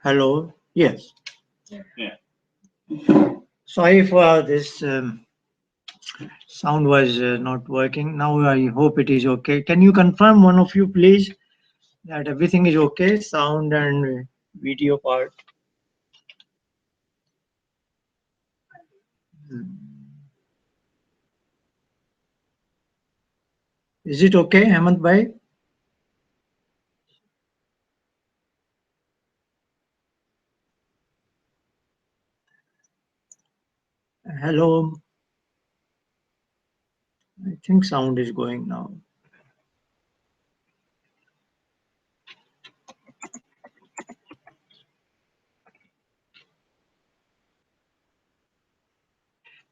Hello. Yes. Yeah. Sorry for this. Sound was not working. Now I hope it is okay. Can you confirm, one of you, please, that everything is okay? Sound and video part. Is it okay, Hemant bhai? Hello. I think sound is going now.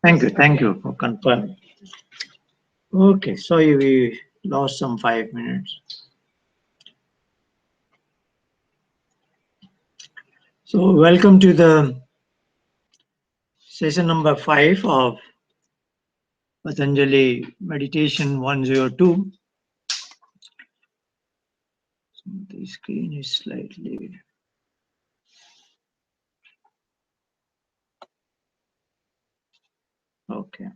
Thank you for confirming. Okay, sorry we lost some 5 minutes. So welcome to the session number 5 of Patanjali Meditation 102. The screen is slightly. Okay.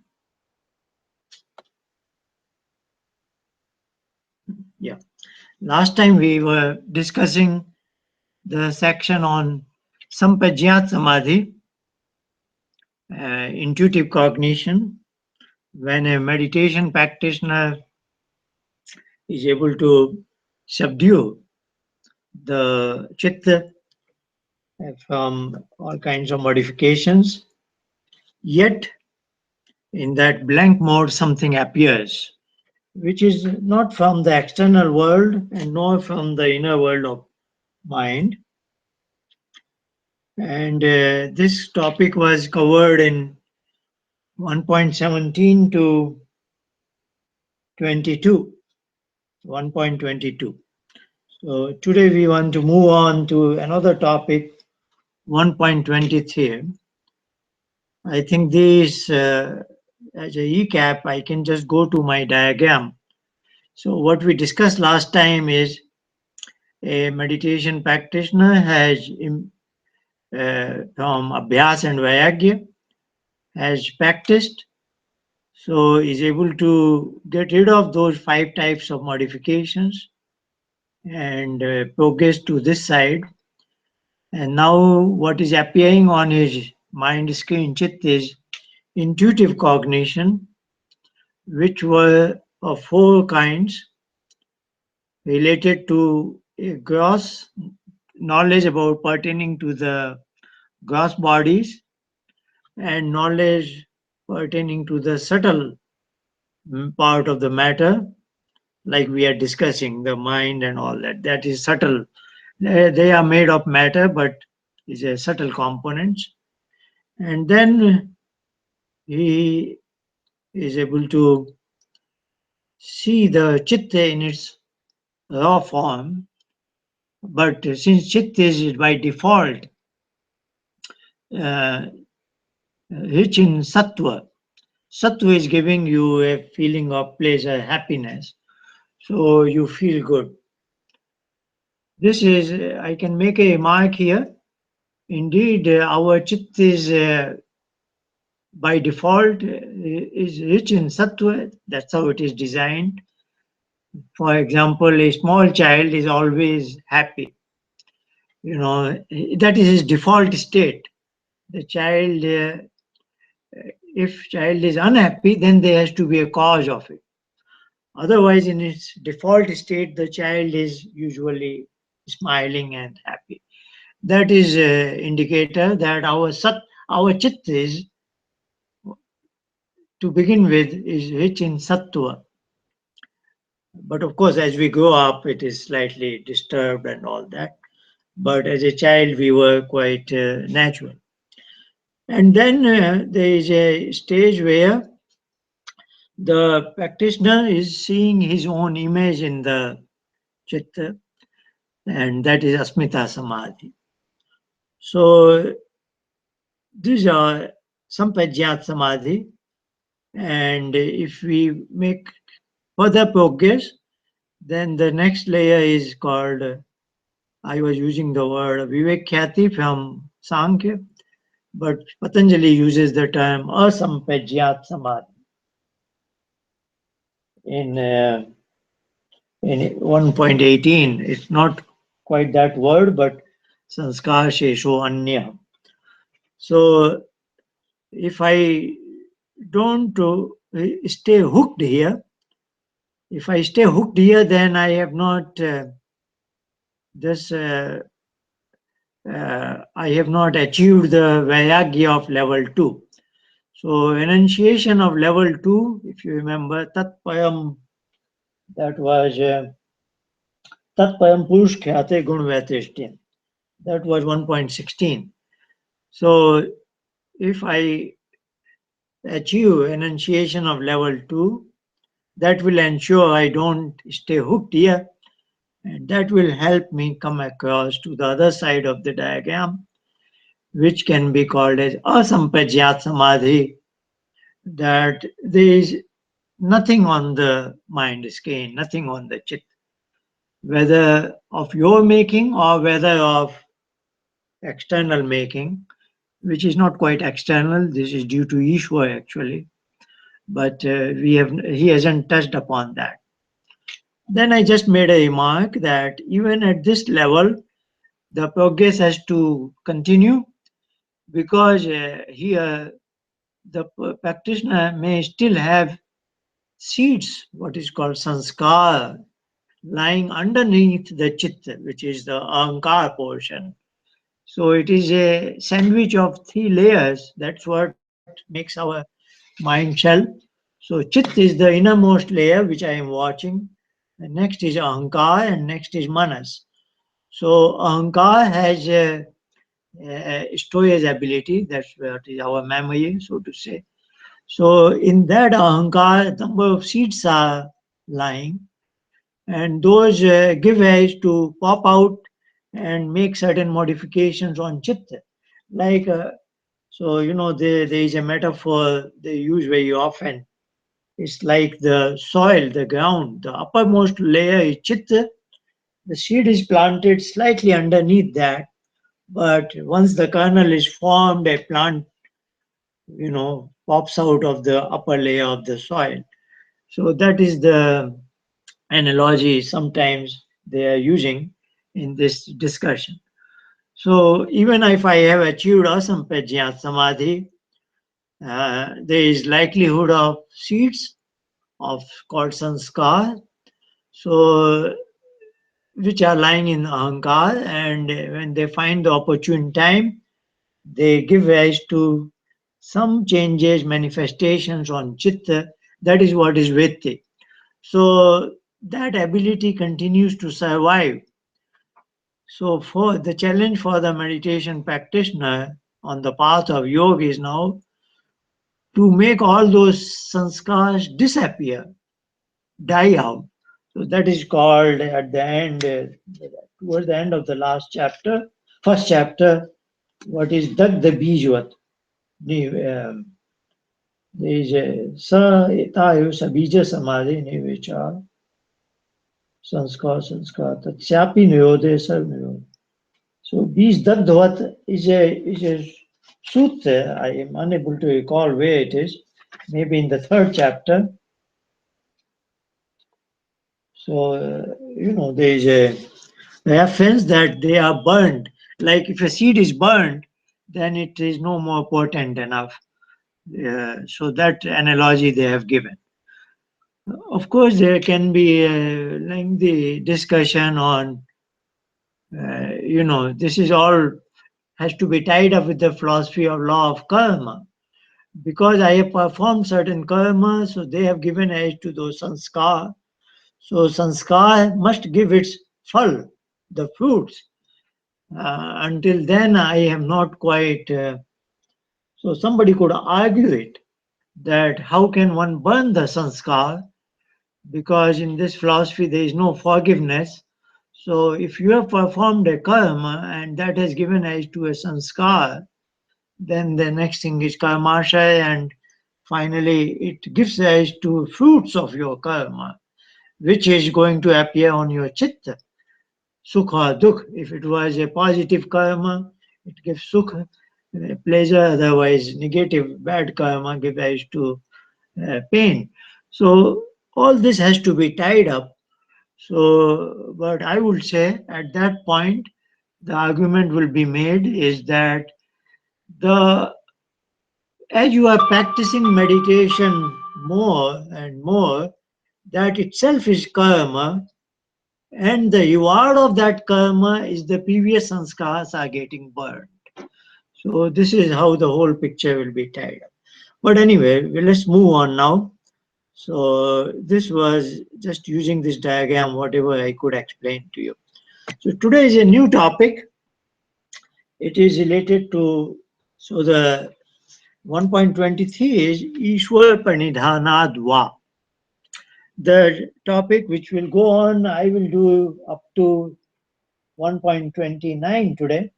Yeah. Last time we were discussing the section on Sampajñat Samadhi, intuitive cognition, when a meditation practitioner is able to subdue the chitta from all kinds of modifications, yet in that blank mode something appears, which is not from the external world and nor from the inner world of mind. And this topic was covered in 1.17 to 22, 1.22. So today we want to move on to another topic, 1.23. I think this, as a recap, I can just go to my diagram. So what we discussed last time is a meditation practitioner has from Abhyas and Vairagya has practiced, so is able to get rid of those 5 types of modifications and progress to this side. And now what is appearing on his mind screen, chit, is intuitive cognition, which were of 4 kinds, related to a gross knowledge about pertaining to the gross bodies and knowledge pertaining to the subtle part of the matter, like we are discussing, the mind and all that. That is subtle. They are made of matter, but is a subtle components. And then he is able to see the chitta in its raw form. But since chitta is by default uh, rich in sattva, sattva is giving you a feeling of pleasure, happiness. So you feel good. This is, I can make a remark here. Indeed, our chitta is by default is rich in sattva. That's how it is designed. For example, a small child is always happy. That is his default state. The child, if child is unhappy, then there has to be a cause of it. Otherwise, in its default state, the child is usually smiling and happy. That is an indicator that our chitta is, to begin with, is rich in sattva. But of course, as we grow up, it is slightly disturbed and all that. But as a child, we were quite natural. And then there is a stage where the practitioner is seeing his own image in the chitta, and that is asmita samadhi. So these are sampajñat samadhi, and if we make further progress, then the next layer is called I was using the word Vivekhyati from Sankhya, but Patanjali uses the term asampajyat samadhi in uh, in 1.18. It's not quite that word, but sanskar shesho anya. So if I don't stay hooked here, if I stay hooked here, then I have not this. I have not achieved the Vairagya of level 2. So, enunciation of level 2, if you remember, Tatpayam, that was Tatpayam Purush Khyate Gun Vaitishtin. That was 1.16. So, if I achieve enunciation of level 2, that will ensure I don't stay hooked here, and that will help me come across to the other side of the diagram, which can be called as asampajyat samadhi, that there is nothing on the mind scale, nothing on the chit, whether of your making or whether of external making, which is not quite external. This is due to Ishwar actually, but he hasn't touched upon that. Then I just made a remark that even at this level, the progress has to continue because here the practitioner may still have seeds, what is called sanskar, lying underneath the chitta, which is the ahankar portion. So it is a sandwich of three layers. That's what makes our mind shell. So chit is the innermost layer, which I am watching. And next is ahankar, and next is manas. So ahankar has a storage ability. That's what is our memory, so to say. So in that ahankar, number of seeds are lying, and those give rise to pop out and make certain modifications on chitta. Like, so there is a metaphor they use very often. It's like the soil, the ground, the uppermost layer is chitta. The seed is planted slightly underneath that, but once the kernel is formed, a plant, pops out of the upper layer of the soil. So that is the analogy sometimes they are using in this discussion. So even if I have achieved asampajya samadhi, there is likelihood of seeds of called sanskar, so which are lying in ahankar, and when they find the opportune time, they give rise to some changes, manifestations on chitta. That is what is vritti. So that ability continues to survive. So for the challenge for the meditation practitioner on the path of yoga is now to make all those sanskars disappear, die out. So that is called at the end, towards the end of the last chapter, first chapter, what is Dagda Bijvat. There is a Sa Etayo Sabija Samadhi Nivichar Sanskar Tatsyapi Niyode Sarv. So Bij Dagdvat is a sutta. I am unable to recall where it is. Maybe in the third chapter. So there is a reference that they are burned. Like if a seed is burned, then it is no more potent enough. So that analogy they have given. Of course, there can be a lengthy discussion on, this is all has to be tied up with the philosophy of law of karma. Because I have performed certain karma, so they have given age to those sanskar. So sanskar must give its phal, the fruits. Until then, I am not quite. So somebody could argue it that how can one burn the sanskar, because in this philosophy there is no forgiveness. So if you have performed a karma and that has given rise to a sanskar, then the next thing is karmashaya, and finally it gives rise to fruits of your karma, which is going to appear on your chitta. sukha, dukh. If it was a positive karma, it gives sukha, pleasure. Otherwise, negative, bad karma gives rise to pain. So all this has to be tied up. So, but I would say at that point, the argument will be made is that the as you are practicing meditation more and more, that itself is karma, and the reward of that karma is the previous sanskars are getting burned. So this is how the whole picture will be tied up. But anyway, let's move on now. So this was just using this diagram, whatever I could explain to you. So today is a new topic. It is related to, so the 1.23 is Ishwar Pranidhanadva. The topic which will go on, I will do up to 1.29 today.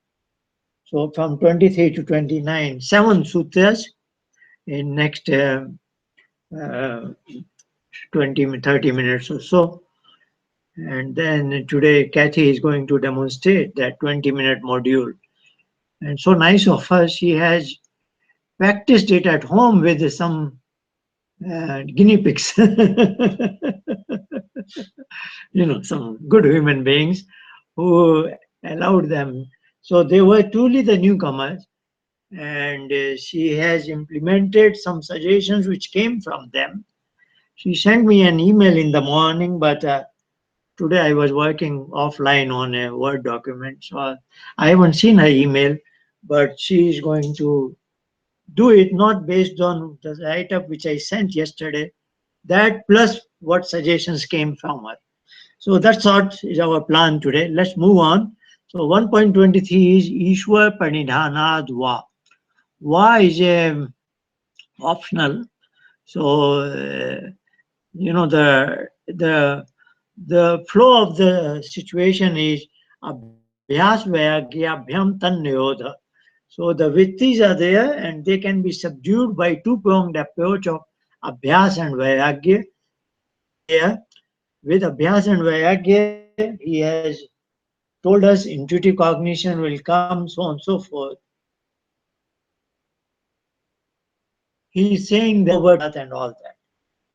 So from 23 to 29, 7 sutras in next uh, 20, 30 minutes or so. And then today, Kathy is going to demonstrate that 20-minute module. And so nice of her, she has practiced it at home with some guinea pigs. Some good human beings who allowed them. So they were truly the newcomers, and she has implemented some suggestions which came from them. She sent me an email in the morning, but today I was working offline on a Word document, so I haven't seen her email, but she is going to do it not based on the write-up which I sent yesterday, that plus what suggestions came from her. So that's what is our plan today. Let's move on. So 1.23 is Ishwar Pranidhana Dua. Wa is optional. So the flow of the situation is abhyas vayagyabhyam tan niyodha. So the vittis are there and they can be subdued by two-pronged approach of abhyas and vairagya. Here, with abhyas and vairagya, he has told us intuitive cognition will come, so on and so forth. He's saying the over and all that.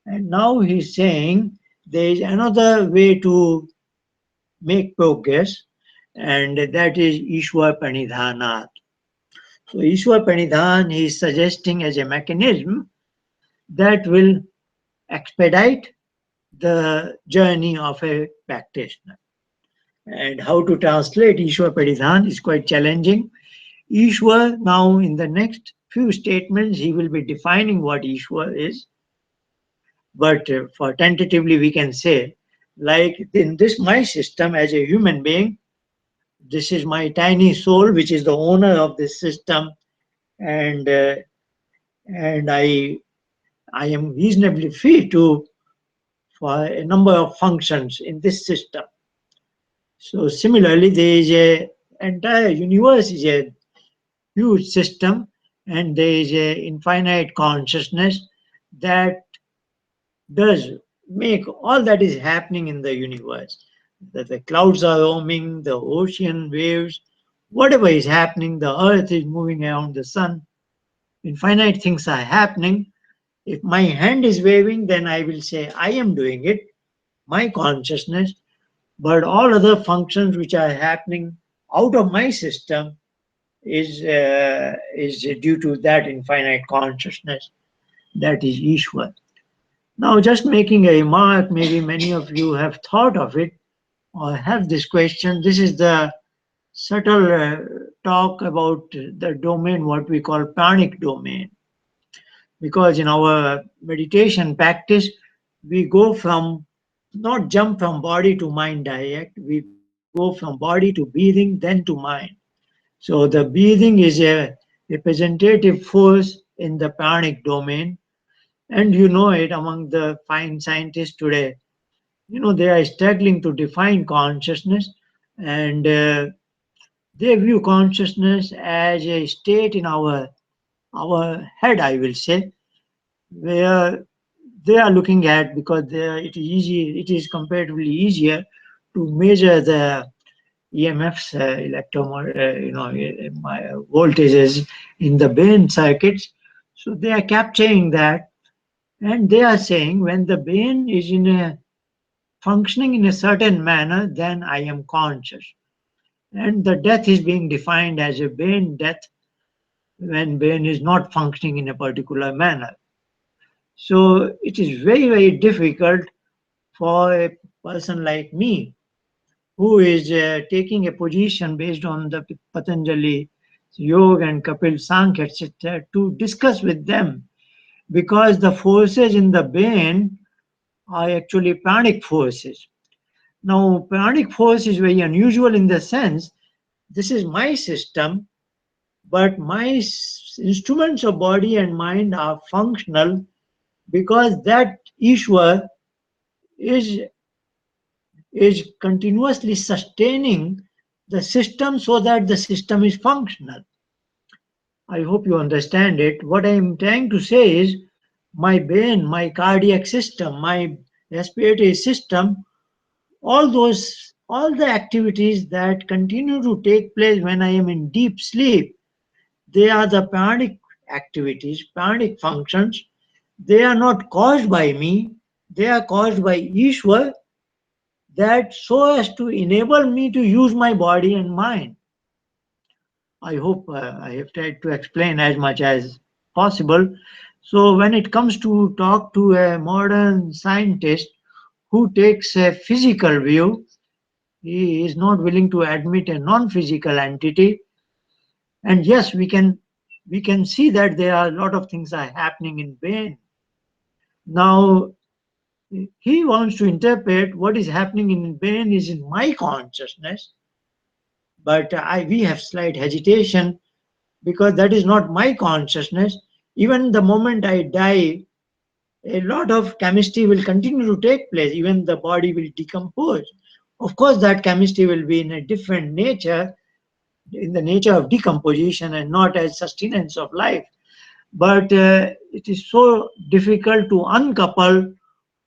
And now he's saying there is another way to make progress, and that is Ishwar Pranidhanat. So Ishwar Pranidhan he is suggesting as a mechanism that will expedite the journey of a practitioner. And how to translate Ishwar Pranidhan is quite challenging. Ishwar, now in the next few statements, he will be defining what Ishwar is. But for tentatively, we can say, like in this my system as a human being, this is my tiny soul, which is the owner of this system, and I am reasonably free to for a number of functions in this system. So similarly, there is a entire universe is a huge system, and there is a infinite consciousness that does make all that is happening in the universe. That the clouds are roaming, the ocean waves, whatever is happening, the earth is moving around the sun. Infinite things are happening. If my hand is waving, then I will say I am doing it, my consciousness. But all other functions which are happening out of my system is due to that infinite consciousness. That is Ishwar. Now, just making a remark, maybe many of you have thought of it or have this question. This is the subtle talk about the domain, what we call pranic domain. Because in our meditation practice, we go from not jump from body to mind direct, we go from body to breathing, then to mind. So the breathing is a representative force in the pranic domain, and you know it among the fine scientists today. They are struggling to define consciousness, and they view consciousness as a state in our head, I will say, where they are looking at because it is comparatively easier to measure the EMFs, voltages in the brain circuits. So they are capturing that, and they are saying when the brain is in a functioning in a certain manner, then I am conscious. And the death is being defined as a brain death when brain is not functioning in a particular manner. So it is very, very difficult for a person like me who is taking a position based on the Patanjali Yoga and Kapil Sankhya, etc., to discuss with them, because the forces in the brain are actually pranic forces. Now, pranic force is very unusual in the sense this is my system, but my instruments of body and mind are functional because that Ishwar is is continuously sustaining the system so that the system is functional. I hope you understand it. What I am trying to say is my brain, my cardiac system, my respiratory system, all the activities that continue to take place when I am in deep sleep, they are the pranic activities, pranic functions. They are not caused by me, they are caused by Ishwar, that so as to enable me to use my body and mind. I hope I have tried to explain as much as possible. So, when it comes to talk to a modern scientist who takes a physical view, he is not willing to admit a non-physical entity. And yes, we can see that there are a lot of things are happening in brain. Now, he wants to interpret what is happening in brain is in my consciousness, but we have slight hesitation because that is not my consciousness. Even the moment I die, a lot of chemistry will continue to take place, even the body will decompose. Of course, that chemistry will be in a different nature, in the nature of decomposition and not as sustenance of life. But it is so difficult to uncouple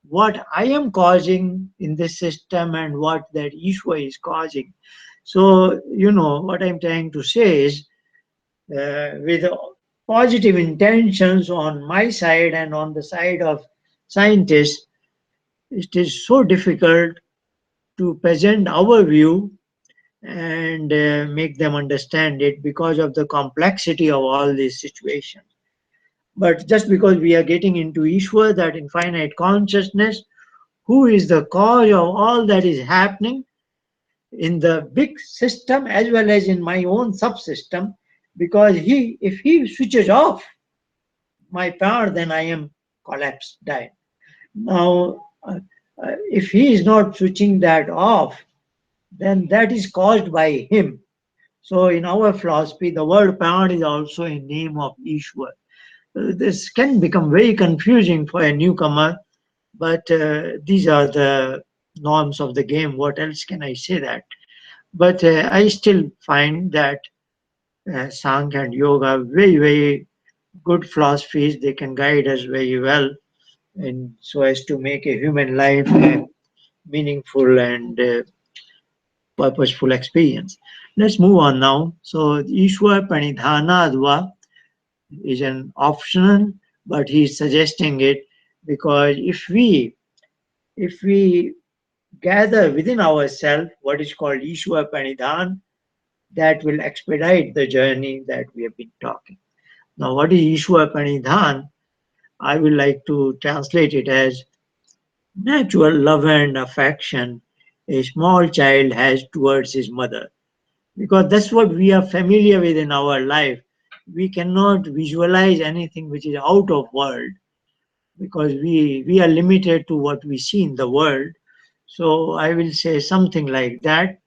what I am causing in this system and what that Ishwa is causing. So, what I'm trying to say is with positive intentions on my side and on the side of scientists, it is so difficult to present our view and make them understand it because of the complexity of all these situations. But just because we are getting into Ishwar, that infinite consciousness, who is the cause of all that is happening in the big system as well as in my own subsystem, because if he switches off my power, then I am collapsed, died. Now, if he is not switching that off, then that is caused by him. So, in our philosophy, the word power is also a name of Ishwar. This can become very confusing for a newcomer, but these are the norms of the game. What else can I say that? But I still find that Sankhya and Yoga are very, very good philosophies. They can guide us very well, and so as to make a human life a meaningful and purposeful experience. Let's move on now. So, Ishwar Pranidhanadva is an optional, but he's suggesting it because if we gather within ourselves what is called Ishwar Pranidhan, that will expedite the journey that we have been talking. Now, what is Ishwar Pranidhan? I would like to translate it as natural love and affection a small child has towards his mother, because that's what we are familiar with in our life. We cannot visualize anything which is out of world because we are limited to what we see in the world. So I will say something like that.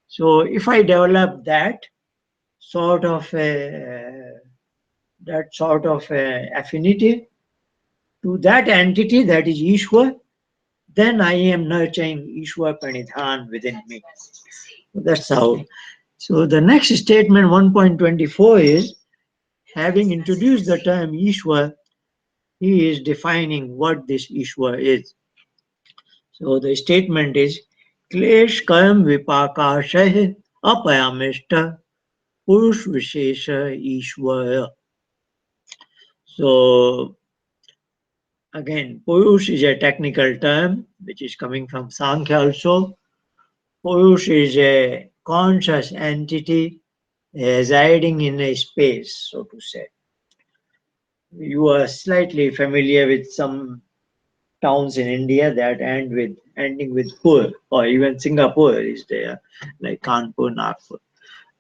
So if I develop sort of a, that sort of a affinity to that entity that is Ishwar, then I am nurturing Ishwar Pranidhan within me. That's how. So the next statement, 1.24, is having introduced the term Ishwar, he is defining what this Ishwar is. So the statement is Klesh Karm Vipakashah apayamishta purush vishesha ishvara. So again, purush is a technical term which is coming from Sankhya also. Purush is a conscious entity residing in a space, so to say. You are slightly familiar with some towns in India that ending with Pur, or even Singapore is there, like Kanpur, Nagpur.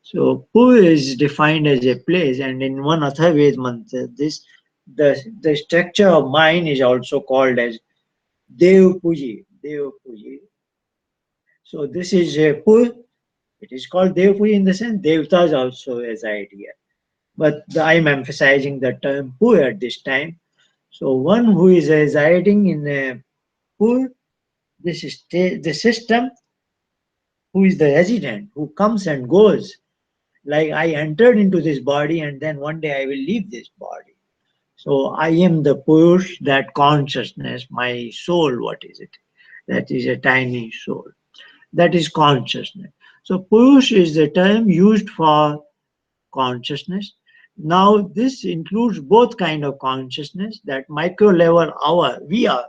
So Pur is defined as a place, and in one Atharvaved mantra, the structure of mind is also called as Dev Puji. Dev Puji. So this is a Pur. It is called Dev Puji in the sense Devtas also reside here. But I'm emphasizing the term Pur at this time. So one who is residing in a Pur, this is the system, who is the resident, who comes and goes. Like I entered into this body and then one day I will leave this body. So I am the Purush, that consciousness, my soul, what is it? That is a tiny soul. That is consciousness. So Purush is the term used for consciousness. Now this includes both kind of consciousness, that micro level we are,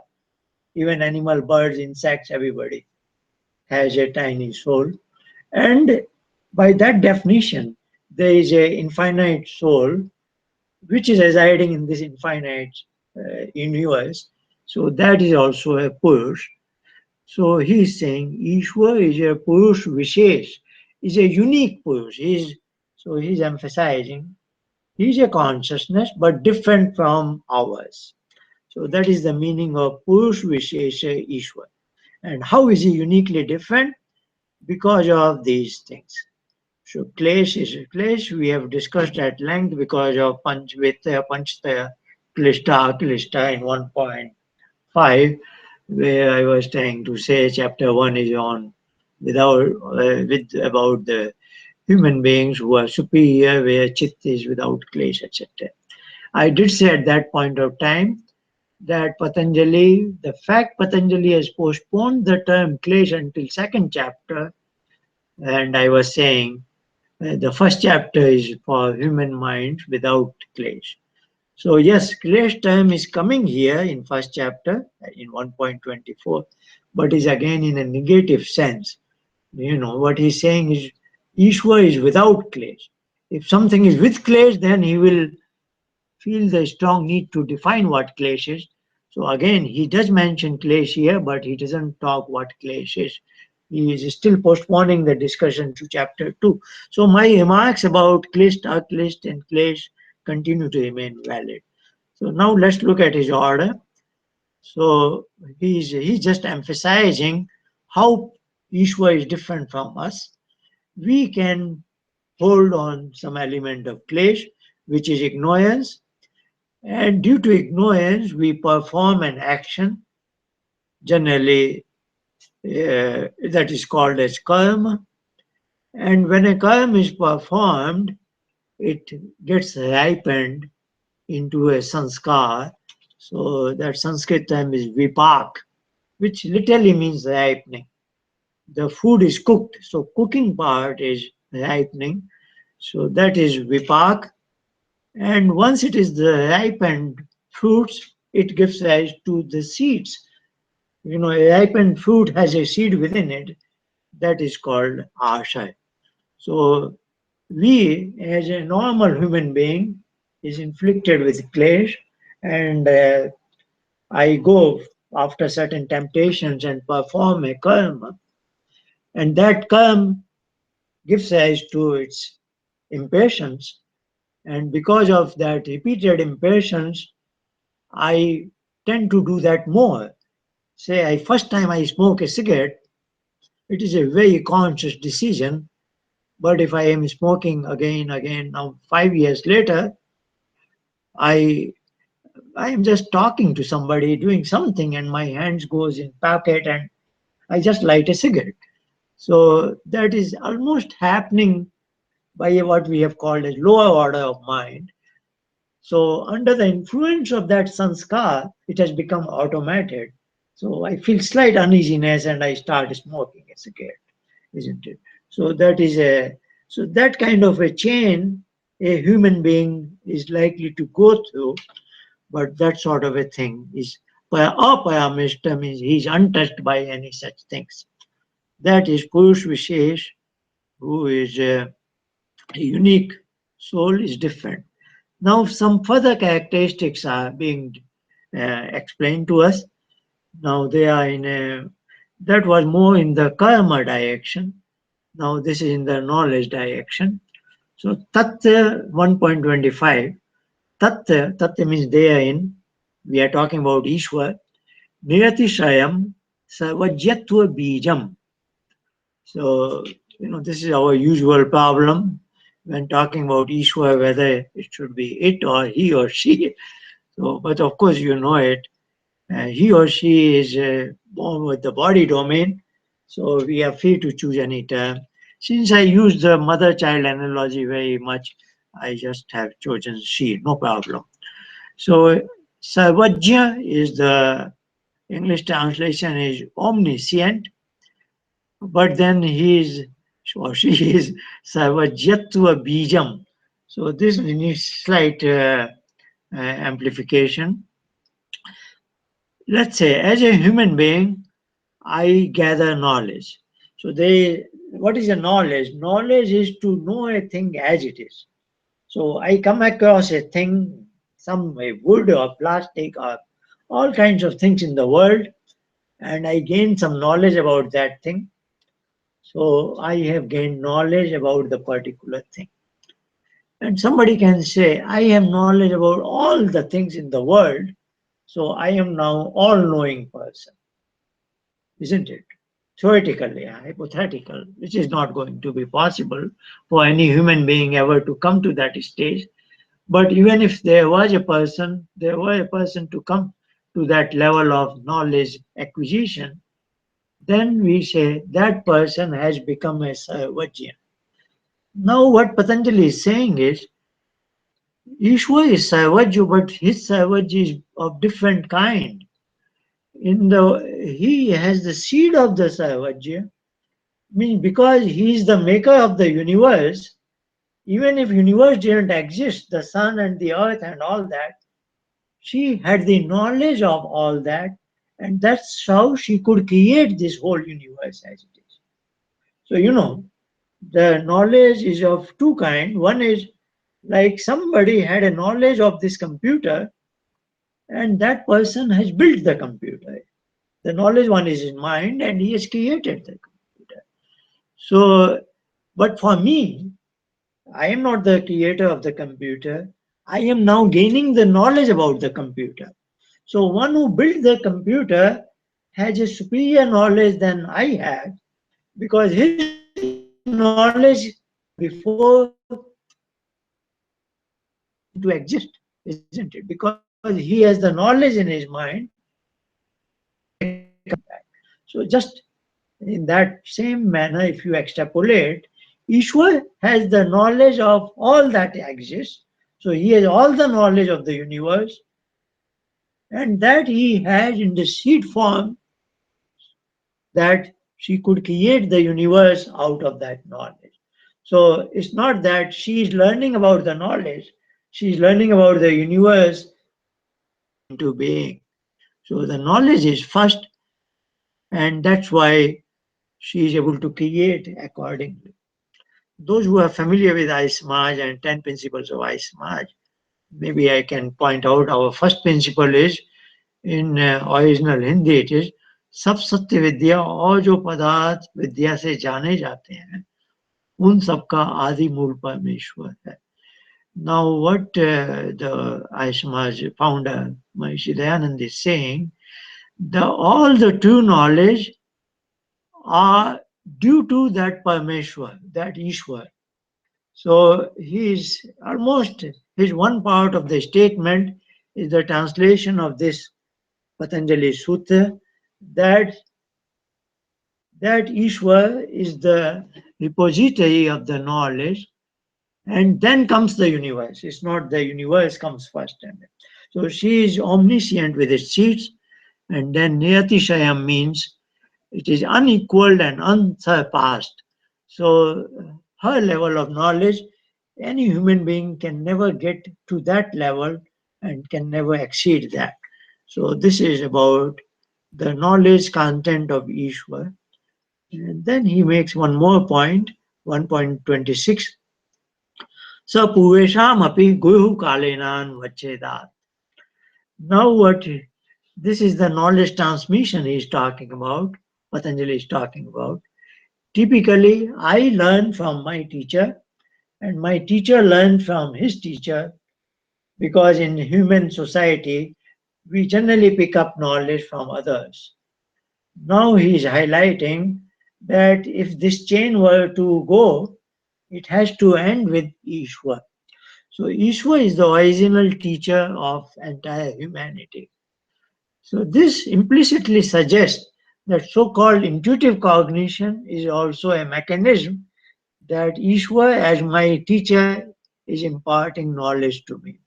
even animal, birds, insects, everybody has a tiny soul. And by that definition, there is a infinite soul which is residing in this infinite universe. So that is also a Purush. So he is saying Ishwar is a Purush Vishesh, is a unique Purush. So he's emphasizing he is a consciousness but different from ours. So that is the meaning of Purush Vishesha Ishwar. And how is he uniquely different? Because of these things. So Klesh we have discussed at length because of Panchvitya, Panchtaya, Klishta, Klishta in 1.5, where I was trying to say chapter 1 is on with about the human beings who are superior, where Chit is without Klesh, etc. I did say at that point of time that the fact Patanjali has postponed the term Klesh until second chapter, and I was saying the first chapter is for human minds without Klesh. So yes, Klesh term is coming here in first chapter in 1.24, but is again in a negative sense. What he's saying is Ishwar is without Klesh. If something is with Klesh, then he will feel the strong need to define what Klesh is. So again, he does mention Klesh here, but he doesn't talk what Klesh is. He is still postponing the discussion to chapter 2. So my remarks about Klist, Aklist, and Klesh continue to remain valid. So now let's look at his order. So he's just emphasizing how Ishwa is different from us. We can hold on some element of Klesh, which is ignorance, and due to ignorance, we perform an action, generally that is called as karma. And when a karma is performed, it gets ripened into a sanskar. So that Sanskrit term is vipak, which literally means ripening. The food is cooked, so cooking part is ripening. So that is vipak. And once it is the ripened fruits, it gives rise to the seeds. A ripened fruit has a seed within it that is called ashaya. So we, as a normal human being, is inflicted with clash, and I go after certain temptations and perform a karma, and that karma gives rise to its impatience, and because of that repeated impatience, I tend to do that more. Say, first time I smoke a cigarette, it is a very conscious decision. But if I am smoking again, now 5 years later, I I am just talking to somebody, doing something, and my hands goes in pocket, and I just light a cigarette. So that is almost happening by what we have called as lower order of mind. So under the influence of that sanskar, it has become automated. So I feel slight uneasiness and I start smoking a cigarette, isn't it? So that kind of a chain a human being is likely to go through, but that sort of a thing is aparamishta, means he is untouched by any such things. That is Purush Vishesh, who is a unique soul, is different. Now, some further characteristics are being explained to us. Now, they are that was more in the karma direction. Now, this is in the knowledge direction. So, Tattva 1.25, Tattva means therein, we are talking about Ishwar, Niratishayam Sarvajyatva Bijam. So, this is our usual problem when talking about Ishwar, whether it should be it or he or she. So, but of course, you know it. He or she is born with the body domain, so we are free to choose any term. Since I use the mother-child analogy very much, I just have chosen she, no problem. So, Sarvajya is the English translation is omniscient, but then he is or she is Sarvajyatva Bijam. So, this needs slight amplification. Let's say, as a human being, I gather knowledge. So what is a knowledge? Knowledge is to know a thing as it is. So I come across a thing, some wood or plastic or all kinds of things in the world, and I gain some knowledge about that thing. So I have gained knowledge about the particular thing. And somebody can say, I have knowledge about all the things in the world, so I am now all-knowing person, isn't it? Theoretically, hypothetical, which is not going to be possible for any human being ever to come to that stage. But even if there were a person to come to that level of knowledge acquisition, then we say that person has become a Sarvajya. Now, what Patanjali is saying is, Ishwar is Sarvajya, but his Sarvajya is of different kind. He has the seed of the Sarvajya, mean because he is the maker of the universe. Even if universe didn't exist, the sun and the earth and all that, she had the knowledge of all that, and that's how she could create this whole universe as it is. So the knowledge is of two kinds. One is like somebody had a knowledge of this computer, and that person has built the computer. The knowledge one is his mind, and he has created the computer. So, but for me, I am not the creator of the computer. I am now gaining the knowledge about the computer. So one who built the computer has a superior knowledge than I have, because his knowledge before to exist, isn't it? Because he has the knowledge in his mind. So just in that same manner, if you extrapolate, Ishwar has the knowledge of all that exists. So he has all the knowledge of the universe, and that he has in the seed form, that she could create the universe out of that knowledge. So it's not that she is learning about the knowledge, she is learning about the universe into being. So the knowledge is first, and that's why she is able to create accordingly. Those who are familiar with I Samaj and 10 principles of I Samaj, maybe I can point out our first principle is in original Hindi, it is सब सत्य विद्या और जो पदार्थ विद्या से जाने जाते हैं उन सबका आदि मूल परमेश्वर है. Now what the I Samaj founder Maharishi Dayanand is saying, all the true knowledge are due to that Parmeshwar, that Ishwar. So his one part of the statement is the translation of this Patanjali Sutra, that Ishwar is the repository of the knowledge, and then comes the universe. It's not the universe comes first. So she is omniscient with its seeds, and then Niyatishayam means it is unequaled and unsurpassed. So her level of knowledge, any human being can never get to that level and can never exceed that. So this is about the knowledge content of Ishwar. And then he makes one more point, 1.26. So Puvesham api Guru Kalenan Vachedat. Now what this is the knowledge transmission he is talking about, Patanjali is talking about. Typically, I learn from my teacher and my teacher learned from his teacher, because in human society, we generally pick up knowledge from others. Now he is highlighting that if this chain were to go, it has to end with Ishwar. So Ishwar is the original teacher of entire humanity. So this implicitly suggests that so-called intuitive cognition is also a mechanism that Ishwar as my teacher is imparting knowledge to me.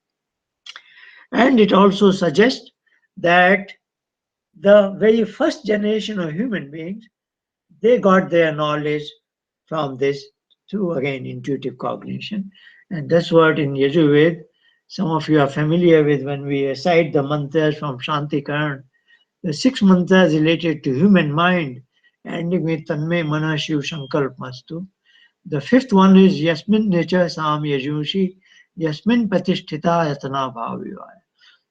And it also suggests that the very first generation of human beings, they got their knowledge from this through again intuitive cognition. And that's what in Yajurveda, some of you are familiar with when we recite the mantras from Shanti Karan. The six mantras related to human mind, ending with Tanme Mana Shiv Sankalp Mastu. The fifth one is Yasmin Nature Sam Yajushi, Yasmin Pratisthita Yatana Bhavivaya.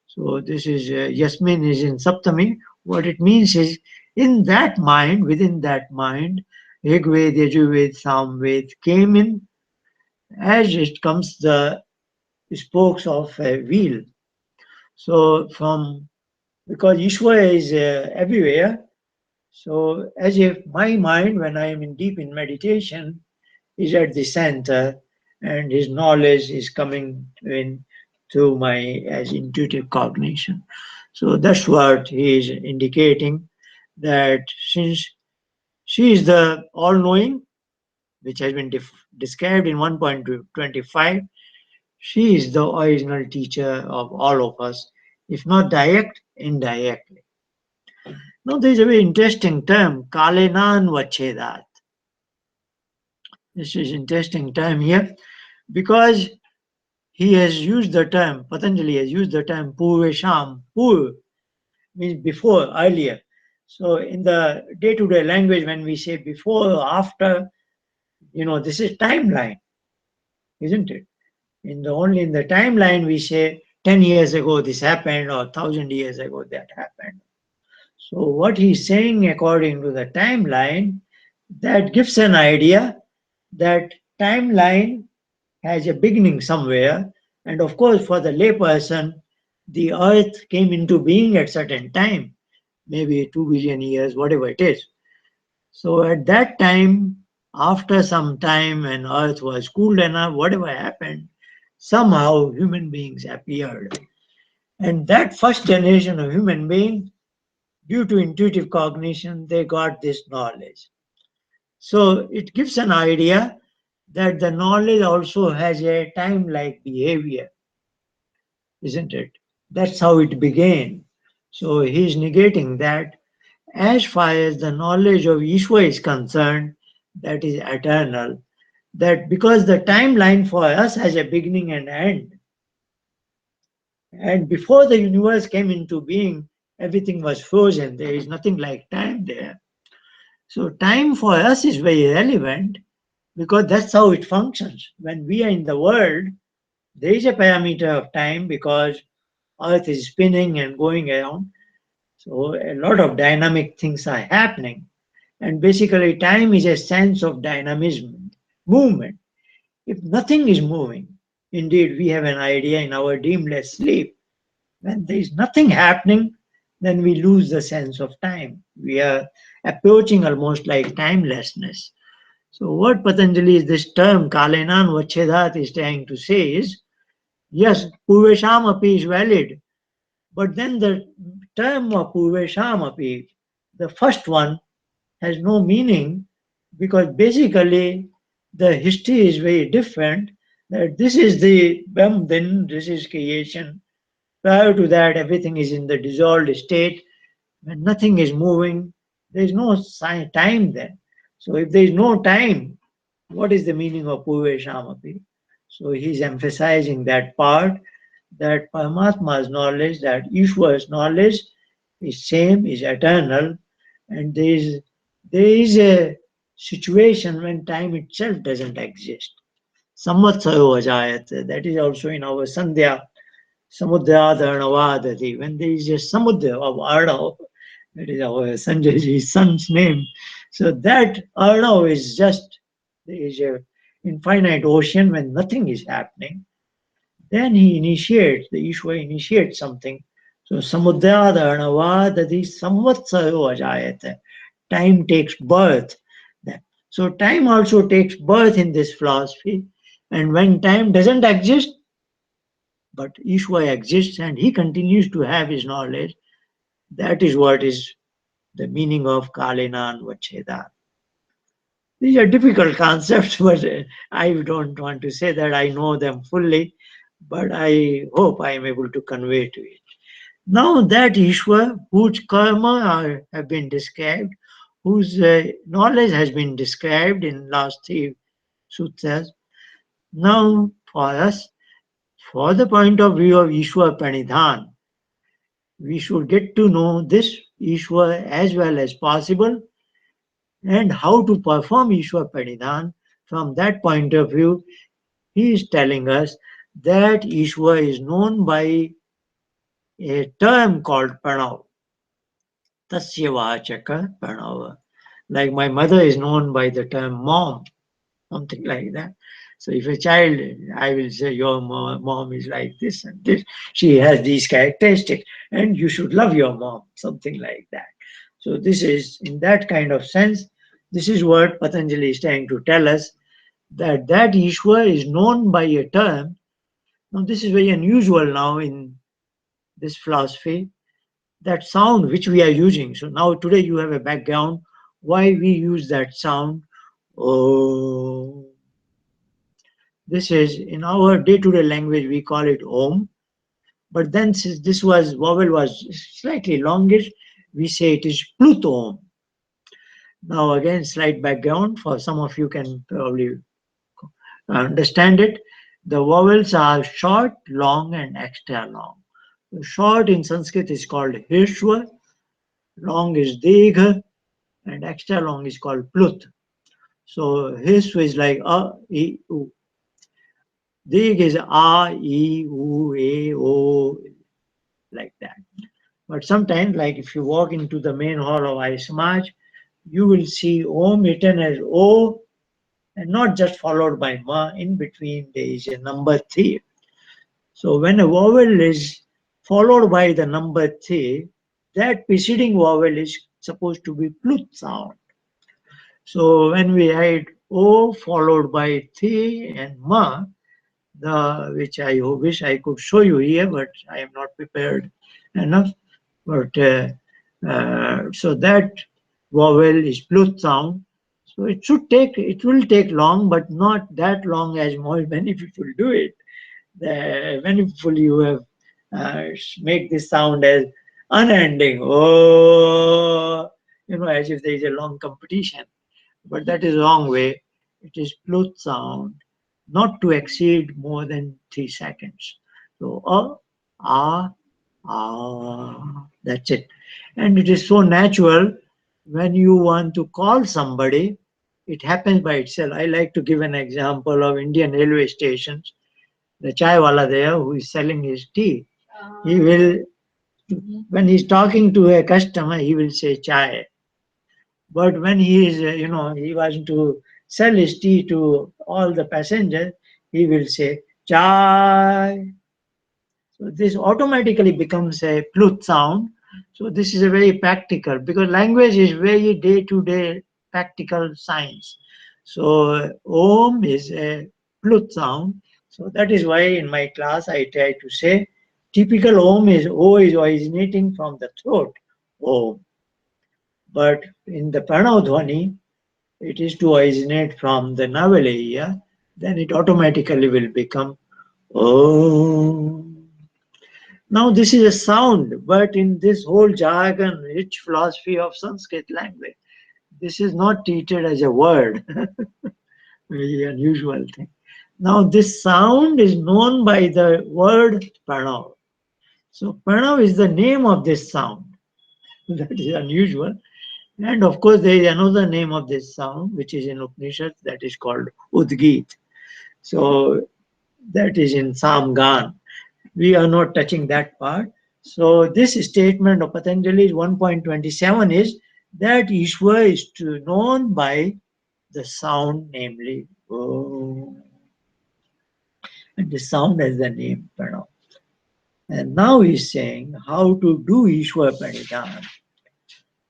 So this is Yasmin is in Saptami. What it means is in that mind, within that mind, Rigved, Yajurved, Samved came in as it comes the spokes of a wheel. So from because Ishwara is everywhere, so as if my mind, when I am in deep in meditation, is at the center, and his knowledge is coming in through my as intuitive cognition. So that's what he is indicating, that since she is the all-knowing, which has been described in 1.25, she is the original teacher of all of us, if not direct, indirectly. Now there is a very interesting term, Kalenan Vachedat. This is interesting term here because he has used the term, Patanjali has used the term Purvesham. Pur means before, earlier. So in the day-to-day language, when we say before or after, this is timeline, isn't it? Only in the timeline we say 10 years ago this happened or 1,000 years ago that happened. So what he's saying according to the timeline, that gives an idea that timeline has a beginning somewhere. And of course, for the layperson, the earth came into being at certain time, maybe 2 billion years, whatever it is. So at that time, after some time when earth was cooled enough, whatever happened, somehow human beings appeared. And that first generation of human beings, due to intuitive cognition, they got this knowledge. So it gives an idea that the knowledge also has a time-like behavior, isn't it? That's how it began. So he's negating that as far as the knowledge of Ishwar is concerned, that is eternal. That because the timeline for us has a beginning and end. And before the universe came into being, everything was frozen. There is nothing like time there. So time for us is very relevant because that's how it functions. When we are in the world, there is a parameter of time because Earth is spinning and going around. So a lot of dynamic things are happening. And basically, time is a sense of dynamism, movement. If nothing is moving, indeed, we have an idea in our dreamless sleep. When there is nothing happening, then we lose the sense of time. We are approaching almost like timelessness. So what Patanjali is this term, Kalenan Vachedat, is trying to say is, yes, Purvesham api is valid, but then the term of Purvesham api, the first one, has no meaning because basically the history is very different. That this is the Brahm, then this is creation. Prior to that, everything is in the dissolved state. When nothing is moving, there is no time then. So if there is no time, What is the meaning of Purve Shamapi? So he's emphasizing that part, that Paramatma's knowledge, that Ishwar's knowledge is same, is eternal, and there is a situation when time itself doesn't exist. Samvatsayo ajayate. That is also in our Sandhya, Samudradarnavadati. When there is a Samudra of Arnav, that is our Sanjayji's son's name. So that Arnav is just, there is a infinite ocean when nothing is happening. Then he initiates, the Ishwar initiates something. So Samudradarnavadati Samvatsayo ajayate. Time takes birth. So time also takes birth in this philosophy. And when time doesn't exist, but Ishwar exists and he continues to have his knowledge, that is what is the meaning of Kalinan Vacheda. These are difficult concepts, but I don't want to say that I know them fully, but I hope I am able to convey to it. Now that Ishwar, whose karma have been described, whose knowledge has been described in last three sutras, now for us, for the point of view of Ishwar Pranidhan, we should get to know this Ishwar as well as possible and how to perform Ishwar Pranidhan. From that point of view, he is telling us that Ishwar is known by a term called Pranav. Tasya Vachaka Pranava. Like my mother is known by the term mom, something like that. So if a child, I will say your mom is like this and this, she has these characteristics, and you should love your mom, something like that. So this is in that kind of sense. This is what Patanjali is trying to tell us, that Ishwar is known by a term. Now this is very unusual now in this philosophy, that sound which we are using. So now today you have a background. Why we use that sound? Oh, this is in our day-to-day language we call it Om. But then since this was vowel was slightly longish, we say it is Plut Om. Now again, slight background for some of you can probably understand it. The vowels are short, long, and extra long. The short in Sanskrit is called Hirshva, long is Degha, and extra long is called Plut. So Hirshva is like A, E, U. Dig is A, E, U, A, O, like that. But sometimes, like if you walk into the main hall of I Samaj, you will see Om written as O and not just followed by Ma. In between, there is a number 3. So when a vowel is followed by the number 3, that preceding vowel is supposed to be Plut sound. So when we write O followed by Thi and Ma, which I wish I could show you here, but I am not prepared enough. But so that vowel is Plut sound. So it will take long, but not that long as many people do it. Many people you have make this sound as unending. Oh, as if there is a long competition. But that is wrong way. It is Plut sound, not to exceed more than 3 seconds. So, that's it. And it is so natural when you want to call somebody, it happens by itself. I like to give an example of Indian railway stations. The chai wala there who is selling his tea, he will, when he's talking to a customer, he will say chai. But when he is, he wants to sell his tea to all the passengers, he will say chai. So this automatically becomes a Plut sound. So this is a very practical, because language is very day-to-day practical science. So Om is a Plut sound. So that is why in my class I try to say typical Om is O is originating from the throat, Om. But in the Pranav Dhwani, it is to originate from the navel area, then it automatically will become Om. Now this is a sound, but in this whole jargon, rich philosophy of Sanskrit language, this is not treated as a word. Very unusual thing. Now, this sound is known by the word pranav. So, pranav is the name of this sound. That is unusual. And of course, there is another name of this sound, which is in Upanishad, that is called Udgit. So, that is in Samgan. We are not touching that part. So, this statement of Patanjali's 1.27 is that Ishvara is known by the sound, namely Om. And the sound has the name Pranav. And now he's saying how to do Ishwar Pranidhan.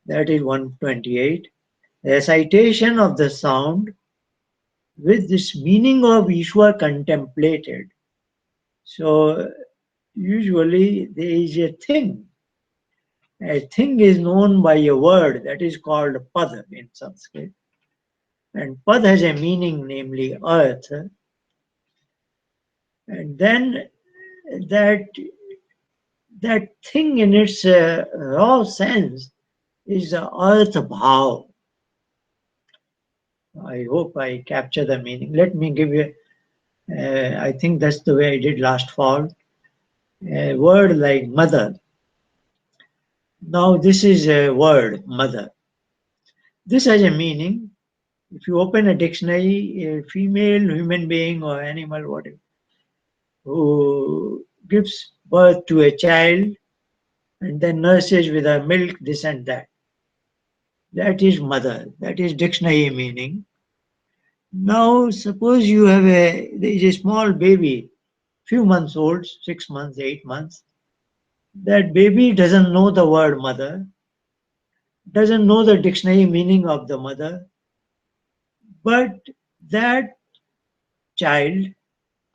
That is 128. The recitation of the sound with this meaning of Ishwar contemplated. So usually there is a thing. A thing is known by a word that is called pad in Sanskrit. And pad has a meaning, namely earth. And then that that thing in its raw sense is the earth bhav. I hope I capture the meaning. Let me give you, I think that's the way I did last fall. A word like mother. Now, this is a word, mother. This has a meaning. If you open a dictionary, a female human being or animal, whatever, who gives birth to a child and then nurses with her milk, this and that. That is mother. That is dictionary meaning. Now, suppose you have there is a small baby, few months old, 6 months, 8 months. That baby doesn't know the word mother, doesn't know the dictionary meaning of the mother, but that child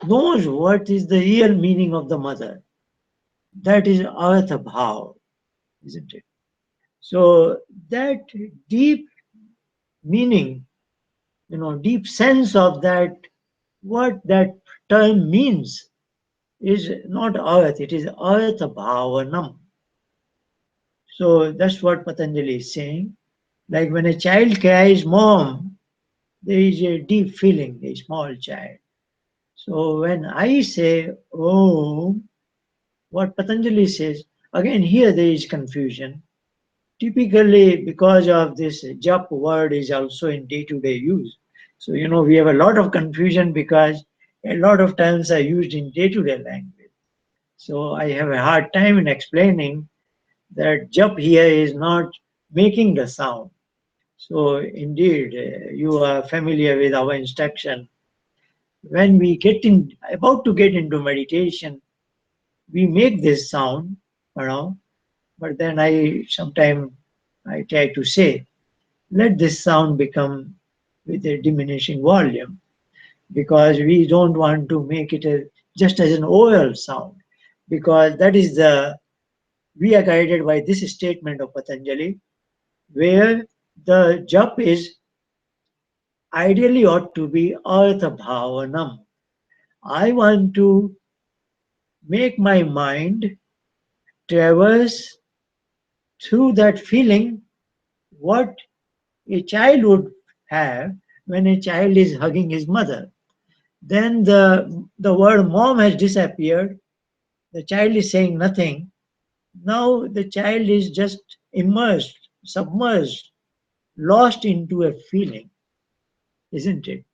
knows what is the real meaning of the mother. That is Artha Bhav, isn't it? So that deep meaning, deep sense of that, what that term means is not Arth, it is Artha Bhavanam. So that's what Patanjali is saying. Like when a child cries, mom, there is a deep feeling, a small child. So when I say, oh, what Patanjali says, again here there is confusion. Typically, because of this jap word is also in day-to-day use. So, we have a lot of confusion because a lot of terms are used in day-to-day language. So I have a hard time in explaining that jap here is not making the sound. So indeed, you are familiar with our instruction. When we about to get into meditation, we make this sound, but then sometimes I try to say, let this sound become with a diminishing volume because we don't want to make it just as an oral sound because we are guided by this statement of Patanjali where the jap is ideally ought to be artha bhavanam. I want to make my mind traverse through that feeling what a child would have when a child is hugging his mother. Then the word mom has disappeared. The child is saying nothing. Now the child is just immersed, submerged, lost into a feeling, isn't it?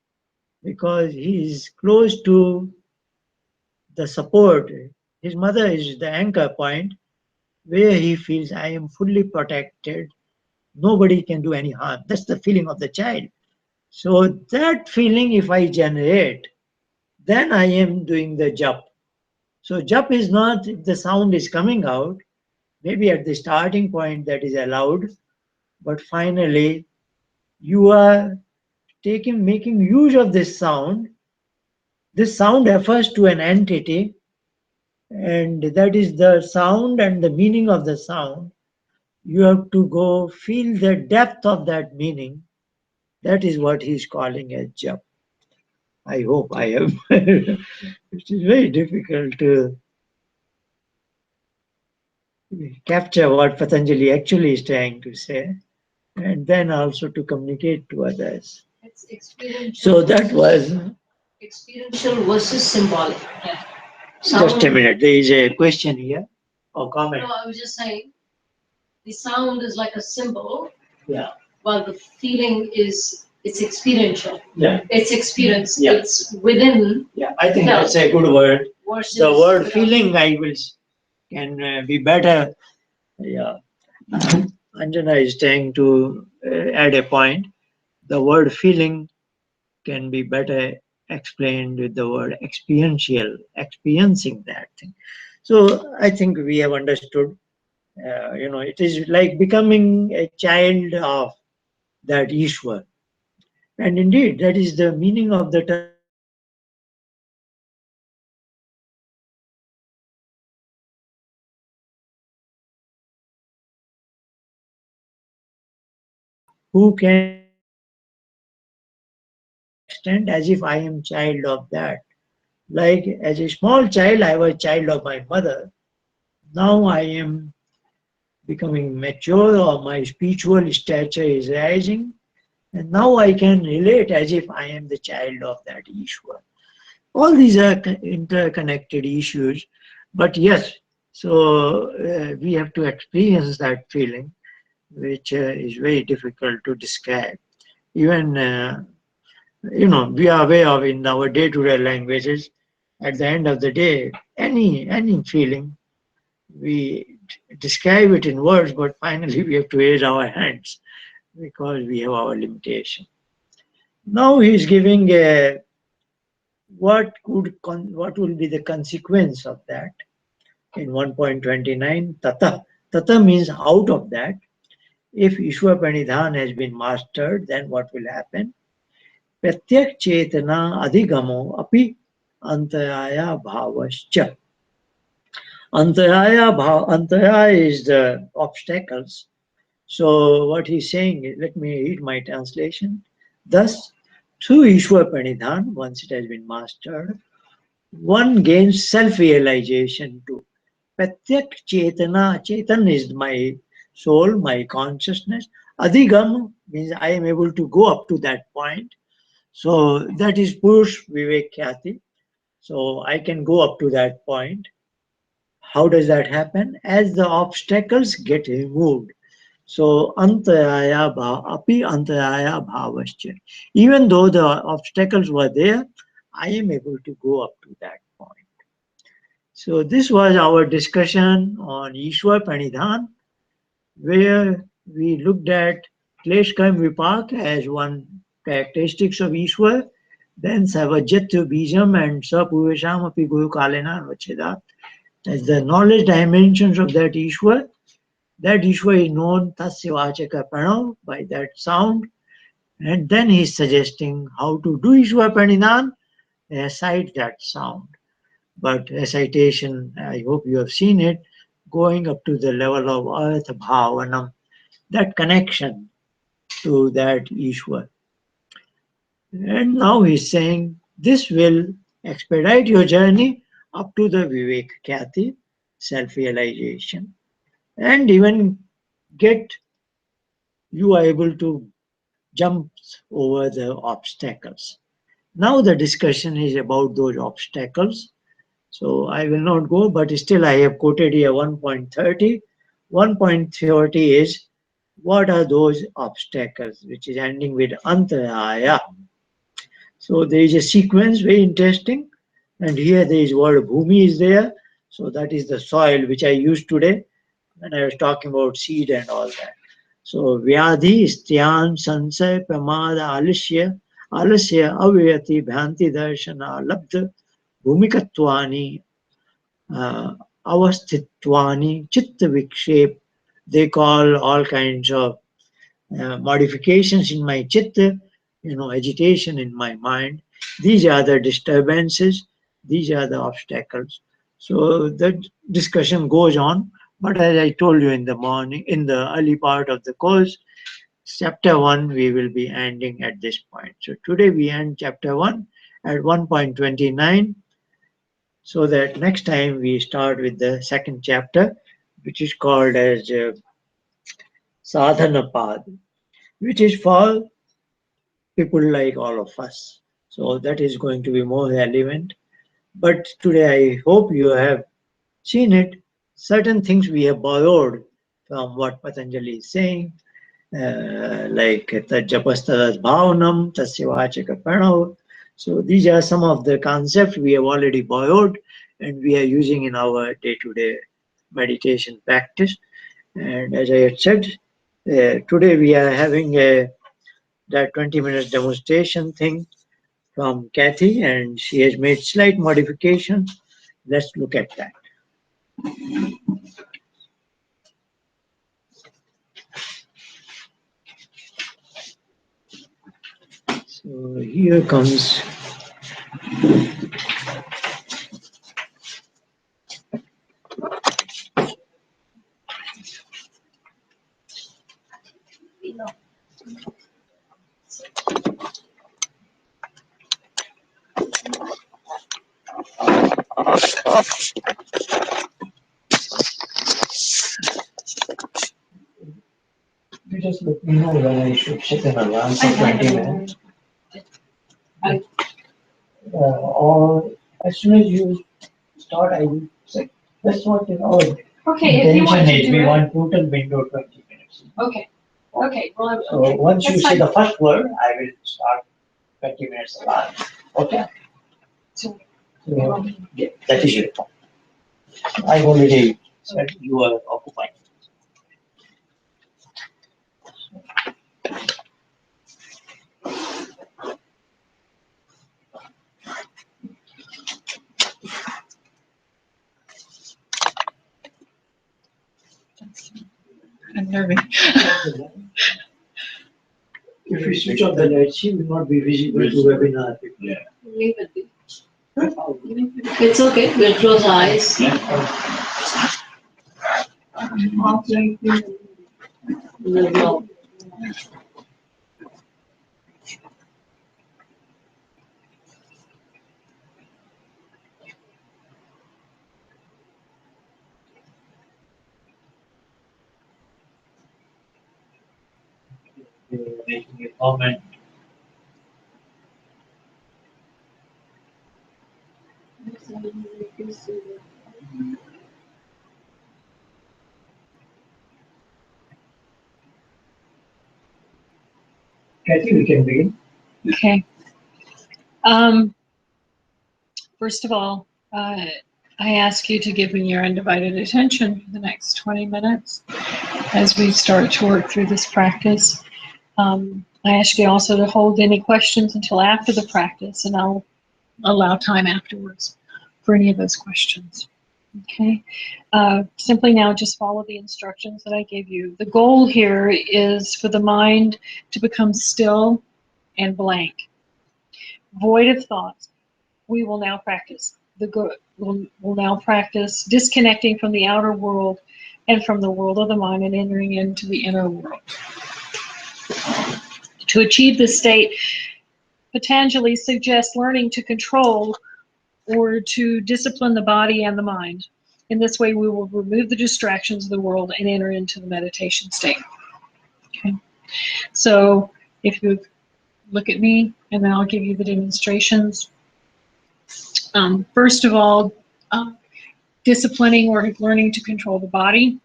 Because he is close to the support. His mother is the anchor point where he feels I am fully protected. Nobody can do any harm. That's the feeling of the child. So that feeling, if I generate, then I am doing the jap. So jap is not if the sound is coming out, maybe at the starting point that is allowed, but finally you are making use of this sound. This sound refers to an entity, and that is the sound and the meaning of the sound. You have to go feel the depth of that meaning. That is what he's calling as jap. I hope I have. It is very difficult to capture what Patanjali actually is trying to say, and then also to communicate to others. So that was experiential versus symbolic. Yeah. just a minute. There is a question here or comment. No, I was just saying the sound is like a symbol, Yeah. while the feeling is it's experiential. Yeah. It's experience. Yeah. It's within. Yeah. I think that's a good word. Versus The word without. feeling, I will can be better. Yeah. Anjana is trying to add a point. The word feeling can be better explained with the word experiential, experiencing that thing. So I think we have understood. It is like becoming a child of that Ishwar. And indeed, that is the meaning of the term Ishwar Pranidhan. So who can extend as if I am child of that? Like as a small child, I was child of my mother. Now I am becoming mature or my spiritual stature is rising. And now I can relate as if I am the child of that Ishwar. All these are interconnected issues. But yes, so we have to experience that feeling, which is very difficult to describe. Even, we are aware of in our day-to-day languages, at the end of the day, any feeling, we describe it in words, but finally we have to raise our hands because we have our limitation. Now he is giving a what will be the consequence of that in 1.29 tata. Tata means out of that. If Ishwar Pranidhan has been mastered, then what will happen? Pratyak Chetana Adhigamo api Antaraya Bhavascha. Antaraya is the obstacles. So what he's saying is, let me read my translation. Thus, through Ishwar Pranidhan, once it has been mastered, one gains self-realization too. Pratyak Chetana, Chetan is my soul, my consciousness. Adhigam means I am able to go up to that point. So that is Purush Vivek Khyati. So I can go up to that point. How does that happen? As the obstacles get removed. So api antaraya bhavascha. Even though the obstacles were there, I am able to go up to that point. So this was our discussion on Ishwar Pranidhan, where we looked at Klesh Karm Vipak as one characteristics of Ishwar, then Savajyatya Bijam and Sapurvesham Api Guru Kalena Vacheda as the knowledge dimensions of that Ishwar. That Ishwar is known Tasya Vachaka Pranav by that sound. And then he is suggesting how to do Ishwar Pranidhan, recite that sound. But recitation, I hope you have seen it, going up to the level of Artha Bhavanam, that connection to that Ishwar. And now he's saying this will expedite your journey up to the Vivek Khyati, self realization, and even get you are able to jump over the obstacles. Now the discussion is about those obstacles. So I will not go, but still I have quoted here 1.30. 1.30 is what are those obstacles, which is ending with antaraya. So there is a sequence, very interesting. And here there is word bhumi is there. So that is the soil which I used today when I was talking about seed and all that. So vyadhi, styan, sansay, pramada, alasya, avyati, bhanti, darshana, labdha, bhumikatvani, uh, avasthitvani, chitta vikshep. They call all kinds of modifications in my chitta, agitation in my mind. These are the disturbances, these are the obstacles. So the discussion goes on. But as I told you in the morning, in the early part of the course, chapter 1, we will be ending at this point. So today we end chapter 1 at 1.29, so that next time we start with the second chapter, which is called as Sadhana Path, which is for people like all of us. So that is going to be more relevant. But today I hope you have seen it. Certain things we have borrowed from what Patanjali is saying, like Tajapastadas Bhavanam, Tasyavachaka Pranav. So these are some of the concepts we have already borrowed and we are using in our day-to-day meditation practice. And as I had said, today we are having that 20 minutes demonstration thing from Kathy, and she has made slight modifications. Let's look at that. So here comes you just let me know when I should sit in advance of 20 minutes. Or as soon as you start, I will say, that's what Okay, if you want intention to is. do We it. want total window 20 minutes. Okay, okay, well, So okay, once you that's say fine. the first word, I will start 20 minutes advance. Okay? So, So, yeah, that is your point. I've already said you are occupied. I'm nervous. If we switch off the light, she will not be visible to webinar people. leave it be. It's okay, we'll close our eyes. No. Making a comment. Kathy, we can begin. Okay. First of all, I ask you to give me your undivided attention for the next 20 minutes as we start to work through this practice. I ask you also to hold any questions until after the practice, and I'll allow time afterwards for any of those questions. Okay. Simply now just follow the instructions that I gave you. The goal here is for the mind to become still and blank, void of thoughts. We will now practice we'll now practice disconnecting from the outer world and from the world of the mind and entering into the inner world. To achieve this state, Patanjali suggests learning to control or to discipline the body and the mind. In this way, we will remove the distractions of the world and enter into the meditation state. Okay. So if you look at me, and then I'll give you the demonstrations. First of all, disciplining or learning to control the body.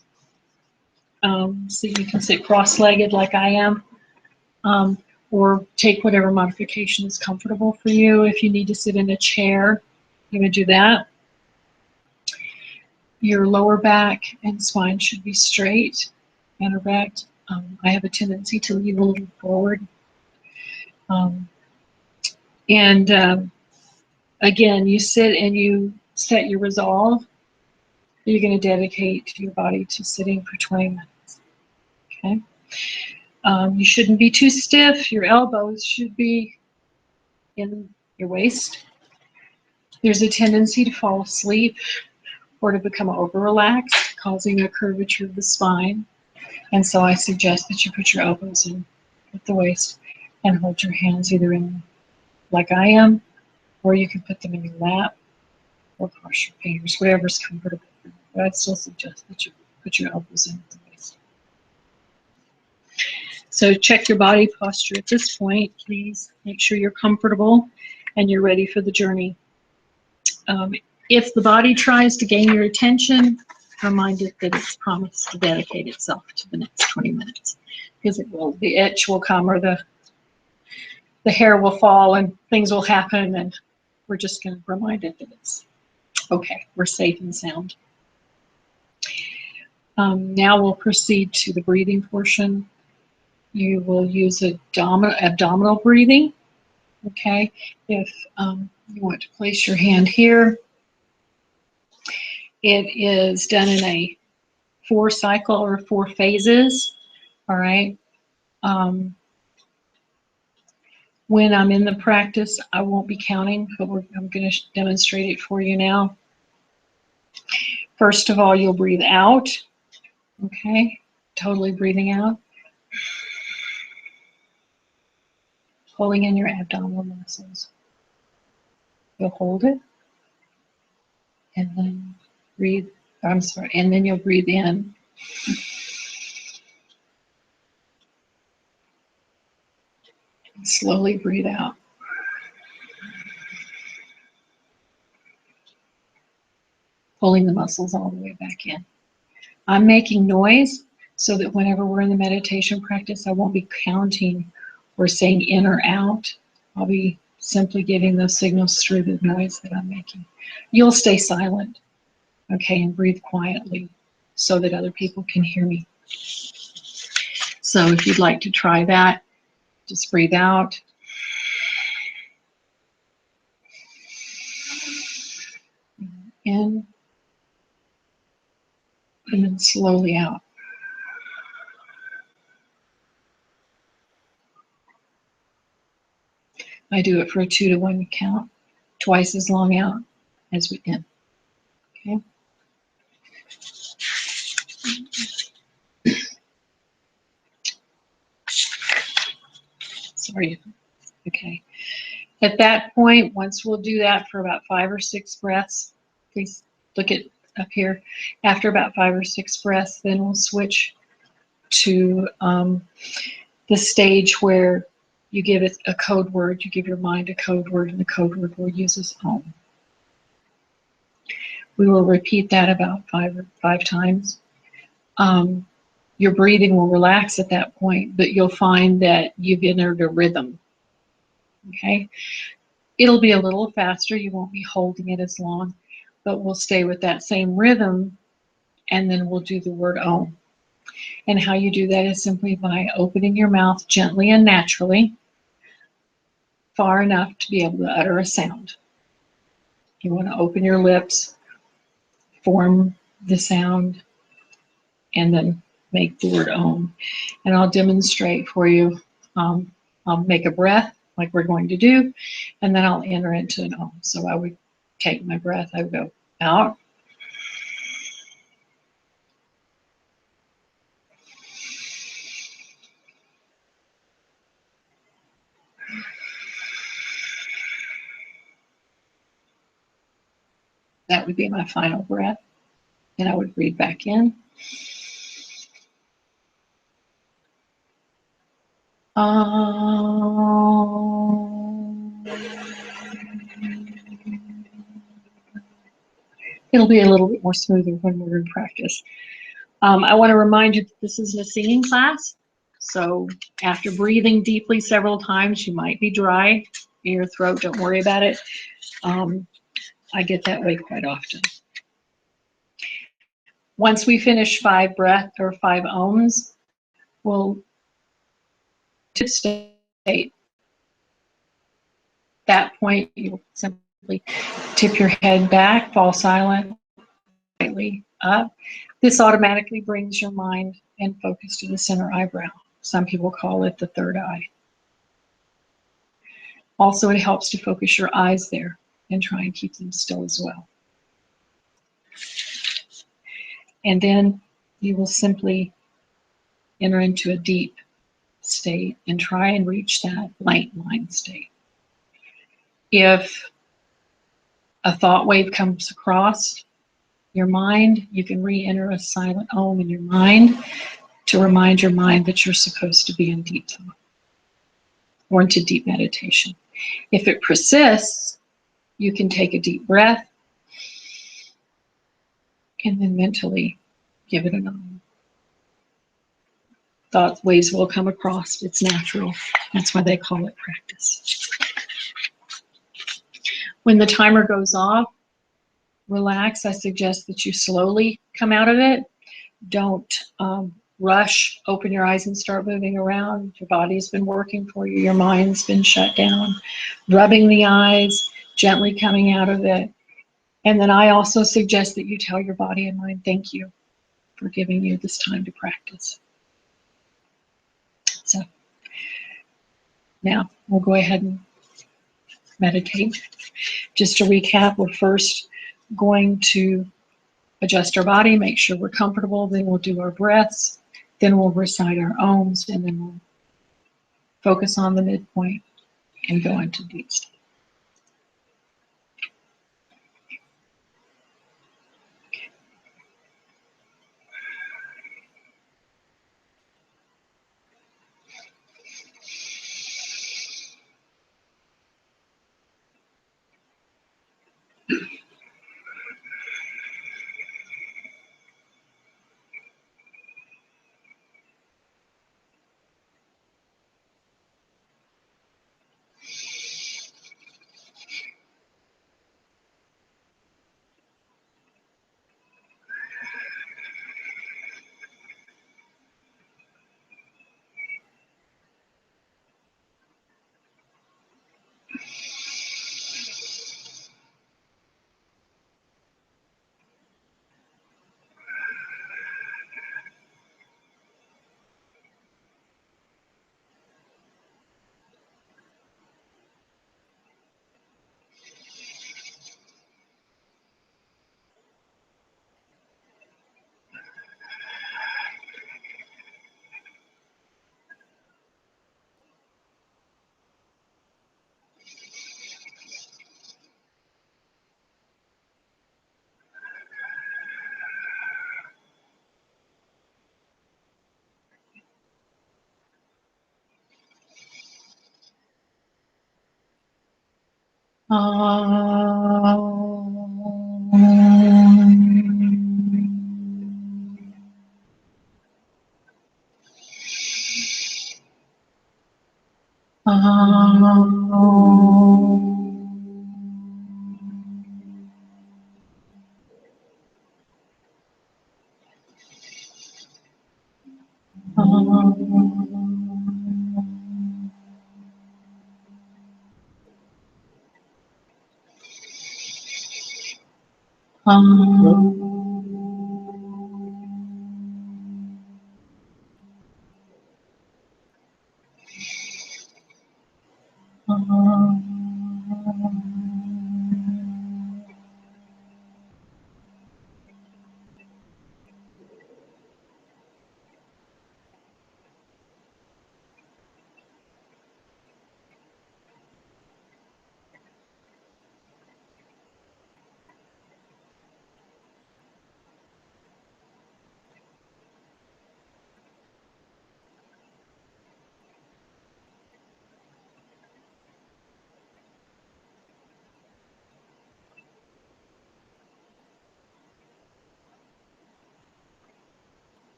So you can sit cross-legged like I am, or take whatever modification is comfortable for you. If you need to sit in a chair, you would do that. Your lower back and spine should be straight and erect. I have a tendency to lean a little forward. Again, you sit and you set your resolve. You're going to dedicate your body to sitting for 20 minutes. Okay. You shouldn't be too stiff. Your elbows should be in your waist. There's a tendency to fall asleep or to become over-relaxed, causing a curvature of the spine. And so I suggest that you put your elbows in at the waist and hold your hands either in like I am, or you can put them in your lap or cross your fingers, whatever's comfortable for you. But I'd still suggest that you put your elbows in at the waist. So check your body posture at this point. Please make sure you're comfortable and you're ready for the journey. If the body tries to gain your attention, remind it that it's promised to dedicate itself to the next 20 minutes, because it will. The itch will come, or the hair will fall, and things will happen, and we're just going to remind it that it's okay. We're safe and sound. Now we'll proceed to the breathing portion. You will use abdominal breathing. Okay, if you want to place your hand here, it is done in a 4 cycle or 4 phases. All right. When I'm in the practice, I won't be counting, but I'm going to demonstrate it for you now. First of all, you'll breathe out. Okay, totally breathing out. Pulling in your abdominal muscles. You'll hold it. And then breathe. I'm sorry. And then you'll breathe in. And slowly breathe out. Pulling the muscles all the way back in. I'm making noise so that whenever we're in the meditation practice, I won't be counting or saying in or out. I'll be simply giving those signals through the noise that I'm making. You'll stay silent, okay, and breathe quietly so that other people can hear me. So if you'd like to try that, just breathe out. In. And then slowly out. I do it for a 2 to 1 count, twice as long out as we in. Okay. Sorry. Okay. At that point, once we'll do that for about 5 or 6 breaths, please look at up here. After about 5 or 6 breaths, then we'll switch to the stage where you give it a code word. You give your mind a code word, and the code word we'll use is Om. We will repeat that about 5 times. Your breathing will relax at that point, but you'll find that you've entered a rhythm. Okay? It'll be a little faster. You won't be holding it as long, but we'll stay with that same rhythm, and then we'll do the word Om. And how you do that is simply by opening your mouth gently and naturally, far enough to be able to utter a sound. You want to open your lips, form the sound, and then make the word Om. And I'll demonstrate for you. I'll make a breath like we're going to do, and then I'll enter into an Om. So I would take my breath, I would go out. That would be my final breath. And I would breathe back in. It'll be a little bit more smoother when we're in practice. I want to remind you that this isn't a singing class. So after breathing deeply several times, you might be dry in your throat. Don't worry about it. I get that way quite often. Once we finish 5 breath or 5 Oms, we'll to state. At that point, you'll simply tip your head back, fall silent, slightly up. This automatically brings your mind and focus to the center eyebrow. Some people call it the third eye. Also, it helps to focus your eyes there and try and keep them still as well. And then you will simply enter into a deep state and try and reach that light mind state. If a thought wave comes across your mind, you can re-enter a silent Om in your mind. to remind your mind that you're supposed to be in deep thought or into deep meditation. If it persists, you can take a deep breath and then mentally give it a nod. Thought waves will come across. It's natural. That's why they call it practice. When the timer goes off, relax. I suggest that you slowly come out of it. Don't rush. Open your eyes and start moving around. Your body's been working for you. Your mind's been shut down. Rubbing the eyes, gently coming out of it. And then I also suggest that you tell your body and mind, thank you for giving you this time to practice. So now we'll go ahead and meditate. Just to recap, we're first going to adjust our body, make sure we're comfortable, then we'll do our breaths, then we'll recite our ohms, and then we'll focus on the midpoint and go into deep state.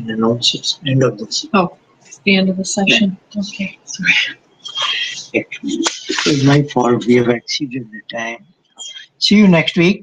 can announce it's end of this. Oh, it's the end of the session. Okay, sorry. It was my fault. We have exceeded the time. See you next week.